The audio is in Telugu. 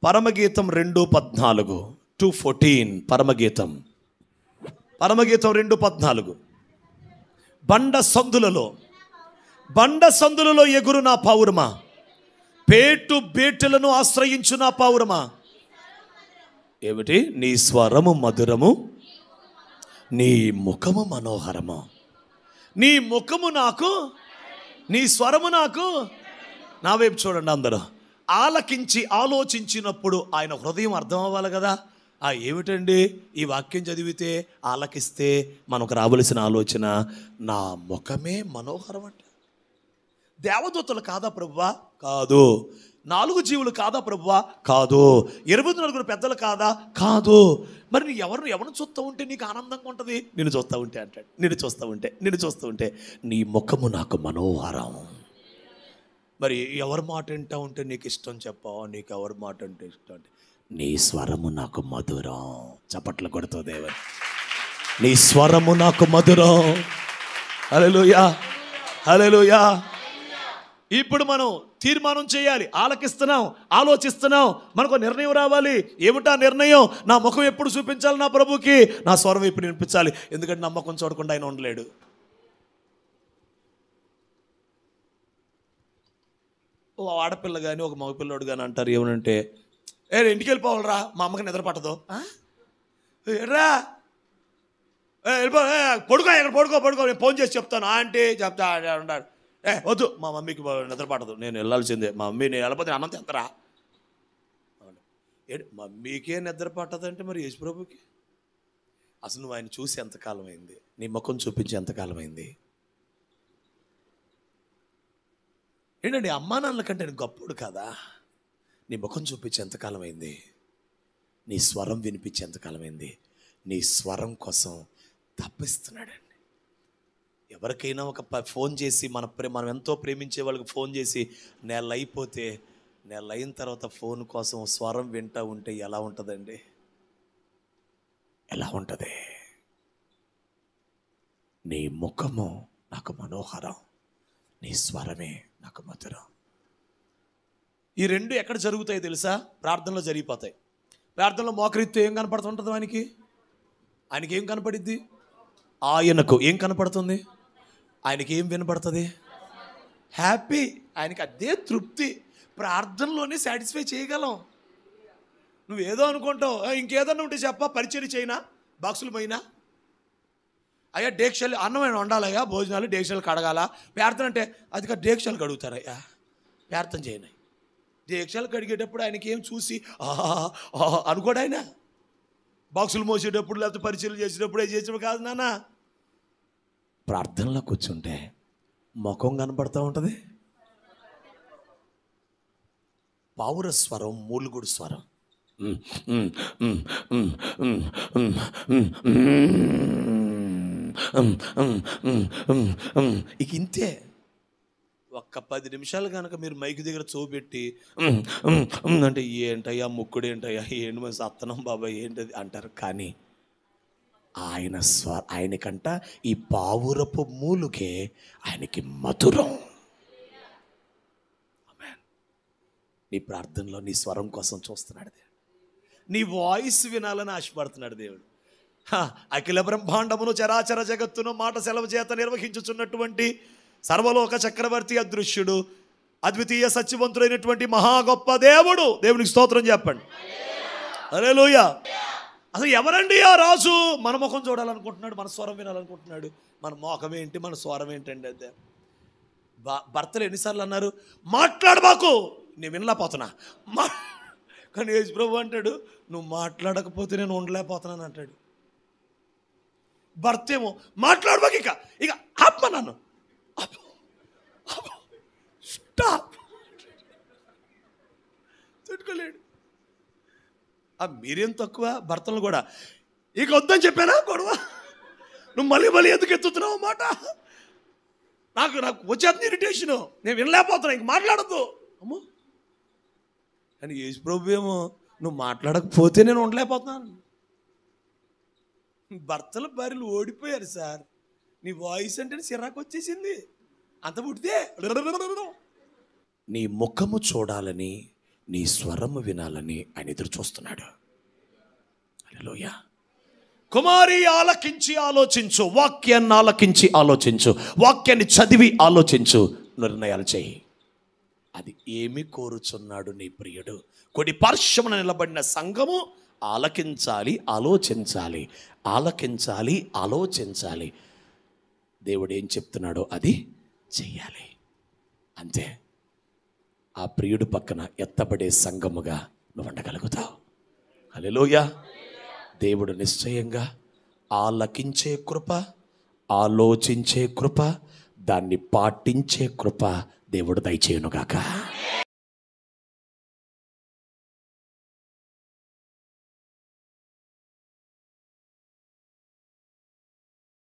పరమగీతం 2:14, 2:14. పరమగీతం 2:14. బండ సందులలో ఎగురు నా పౌరమా, పేటు బేటులను ఆశ్రయించు నా పౌరమా. ఏమిటి? నీ స్వరము మధురము, నీ ముఖము మనోహరము. నీ ముఖము నాకు, నీ స్వరము నాకు. నా వైపు చూడండి అందరూ. ఆలకించి ఆలోచించినప్పుడు ఆయన హృదయం అర్థం అవ్వాలి కదా. ఏమిటండి ఈ వాక్యం చదివితే, ఆలకిస్తే మనకు రావలసిన ఆలోచన, నా ముఖమే మనోహరం అంట. దేవదూతలు కాదా ప్రభువా? కాదు. 4 జీవులు కాదా ప్రభువా? కాదు. 24 పెద్దలు కాదా? కాదు. మరి నీ ఎవరిని చూస్తూ ఉంటే నీకు ఆనందంగా ఉంటుంది? నిన్ను చూస్తూ ఉంటే అంటాడు. నిన్ను చూస్తూ ఉంటే నీ ముఖము నాకు మనోహరం. మరి ఎవరి మాట వింటా ఉంటే నీకు ఇష్టం చెప్పావా? నీకు ఎవరి మాట అంటే ఇష్టం అంటే, నీ స్వరము నాకు మధురం. చప్పట్లు కొడుతూ దేవుని, నీ స్వరము నాకు మధురం. హల్లెలూయా, హల్లెలూయా. ఇప్పుడు మనం తీర్మానం చేయాలి. ఆలకిస్తున్నాం, ఆలోచిస్తున్నాం, మనకు నిర్ణయం రావాలి. ఏమిటా నిర్ణయం? నా ముఖం ఎప్పుడు చూపించాలి నా ప్రభుకి? నా స్వరం ఎప్పుడు వినిపించాలి? ఎందుకంటే నా ముఖం చూడకుండా ఆయన ఉండలేడు. ఓ ఆడపిల్ల కానీ ఒక మగపిల్లోడు కానీ అంటారు ఏమనంటే, ఇంటికి వెళ్ళిపోవాలరా, మా అమ్మకి నిద్ర పట్టదు. రా వెళ్ళిపో, పడుకో, ఎక్కడ పడుకో, నేను ఫోన్ చేసి చెప్తాను అంటే చెప్తా అంటాడు. వద్దు, మా మమ్మీకి నిద్ర పట్టదు, నేను వెళ్ళాల్సిందే. మా మమ్మీ నేను వెళ్ళిపోతే అన్నం తింటరా. మమ్మీకే నిద్ర పట్టదంటే మరి యేసు ప్రభుకి? అసలు నువ్వు ఆయన చూసి ఎంతకాలం అయింది? నీ ముఖం చూపించి ఎంతకాలం అయింది? ఏంటండి, అమ్మా నాన్నల కంటే నేను గొప్పడు కదా? నీ ముఖం చూపించి ఎంతకాలం అయింది? నీ స్వరం వినిపించి ఎంతకాలం అయింది? నీ స్వరం కోసం తప్పిస్తున్నాడండి. ఎవరికైనా ఒక ఫోన్ చేసి మనం ఎంతో ప్రేమించే వాళ్ళకి ఫోన్ చేసి నెల అయిపోతే, నెల అయిన తర్వాత ఫోన్ కోసం స్వరం వింటూ ఉంటే ఎలా ఉంటుందండి? ఎలా ఉంటుంది? నీ ముఖము నాకు మనోహరం, నీ స్వరమే నాకు మధురం. ఈ రెండు ఎక్కడ జరుగుతాయి తెలుసా? ప్రార్థనలో జరిగిపోతాయి. ప్రార్థనలో మోకరిస్తే ఏం కనపడుతుంటుంది ఆయనకి ఏం కనపడిద్ది? ఆయనకు ఏం కనపడుతుంది? ఆయనకి ఏం వినపడుతుంది? హ్యాపీ. ఆయనకి అదే తృప్తి. ప్రార్థనలోనే సాటిస్ఫై చేయగలం. నువ్వేదో అనుకుంటావు, ఇంకేదన్నా ఉంటే చెప్ప, పరిచయం చేయనా, బాక్సులు పోయినా, అయ్యా డేక్షలు అన్నమైన వండాలయ్యా, భోజనాలు డేక్షలు కడగాల. ప్రార్థన అంటే అది డేక్షలు కడుగుతారయ్యా, ప్రార్థన చేయను. డేక్షలు కడిగేటప్పుడు ఆయనకి ఏం చూసి అనుకోడు ఆయన. బాక్సులు మోసేటప్పుడు లేకపోతే పరిచయం చేసేటప్పుడు చేసేటప్పుడు కాదు నాన్న. ప్రార్థనలో కూర్చుంటే ముఖం కనపడుతూ ఉంటుంది. పావుర స్వరం, మూలుగుడు స్వరం. ఇక ఇంతే. ఒక్క 10 నిమిషాలు కనుక మీరు మైక్ దగ్గర చూపెట్టి అంటే ఏంటయ్యా ముక్కుడు, ఏంటయ్యా ఏంటి మన సత్తనం బాబాయ్ ఏంటది అంటారు. కానీ ఆయనకంట ఈ పావురపు మూలుగే ఆయనకి మధురం. నీ ప్రార్థనలో నీ స్వరం కోసం చూస్తున్నాడు దేవుడు. నీ వాయిస్ వినాలని ఆశపడుతున్నాడు దేవుడు. అఖిల బ్రహ్మాండమును చరాచర జగత్తును మాట సెలవు చేత నిర్వహించుచున్నటువంటి సర్వలోక చక్రవర్తి, అదృశ్యుడు, అద్వితీయ సత్యవంతుడైనటువంటి మహా గొప్ప దేవుడు. దేవునికి స్తోత్రం చెప్పండి. హల్లెలూయా. అసలు ఎవరండి ఆ రాజు? మన ముఖం చూడాలనుకుంటున్నాడు, మన స్వరం వినాలనుకుంటున్నాడు. మన మోఖం ఏంటి, మన స్వరం ఏంటండి? అదే భర్తలు ఎన్నిసార్లు అన్నారు, మాట్లాడబాకు, నేను వినలేకపోతున్నా. కానీ యేసు ప్రభు అంటాడు, నువ్వు మాట్లాడకపోతే నేను ఉండలేకపోతున్నాను అంటాడు. భర్త ఏమో మాట్లాడబాకు, ఇక ఆపమన్నాను, స్టాప్, తట్టుకోలేడు. మీరేం తక్కువ భర్తలు కూడా. ఇక వద్దని చెప్పానా గొడవ, నువ్వు మళ్ళీ ఎందుకు ఎత్తుతున్నావు మాట, నాకు వచ్చేది ఇరిటేషను, నేను వినలేకపోతున్నా, ఇంక మాట్లాడద్దు అమ్మో. కానీ యేసు ప్రభు ఏమో, నువ్వు మాట్లాడకపోతే నేను ఉండలేకపోతున్నాను. భర్తలు భార్యలు ఓడిపోయారు సార్. నీ వాయిస్ అంటే సిరాకు వచ్చేసింది. అంత పుట్టితే నీ ముఖము చూడాలని, నీ స్వరము వినాలని ఆయన ఎదురు చూస్తున్నాడు. హల్లెలూయా. కుమారి ఆలకించి ఆలోచించు, వాక్యాన్ని ఆలకించి ఆలోచించు, వాక్యాన్ని చదివి ఆలోచించు, నిర్ణయాలు చేయి. అది ఏమి కోరుచున్నాడు నీ ప్రియుడు? కొడి పార్శ్వమున నిలబడిన సంఘము ఆలకించాలి, ఆలోచించాలి, ఆలకించాలి, ఆలోచించాలి. దేవుడు ఏం చెప్తున్నాడో అది చెయ్యాలి. అంతే. ఆ ప్రియుడు పక్కన ఎత్తబడే సంఘముగా నువ్వు ఉండగలుగుతావు. హల్లెలూయా. దేవుడు నిశ్చయంగా ఆలకించే కృప, ఆలోచించే కృప, దాన్ని పాటించే కృప దేవుడు దయచేయునుగాక.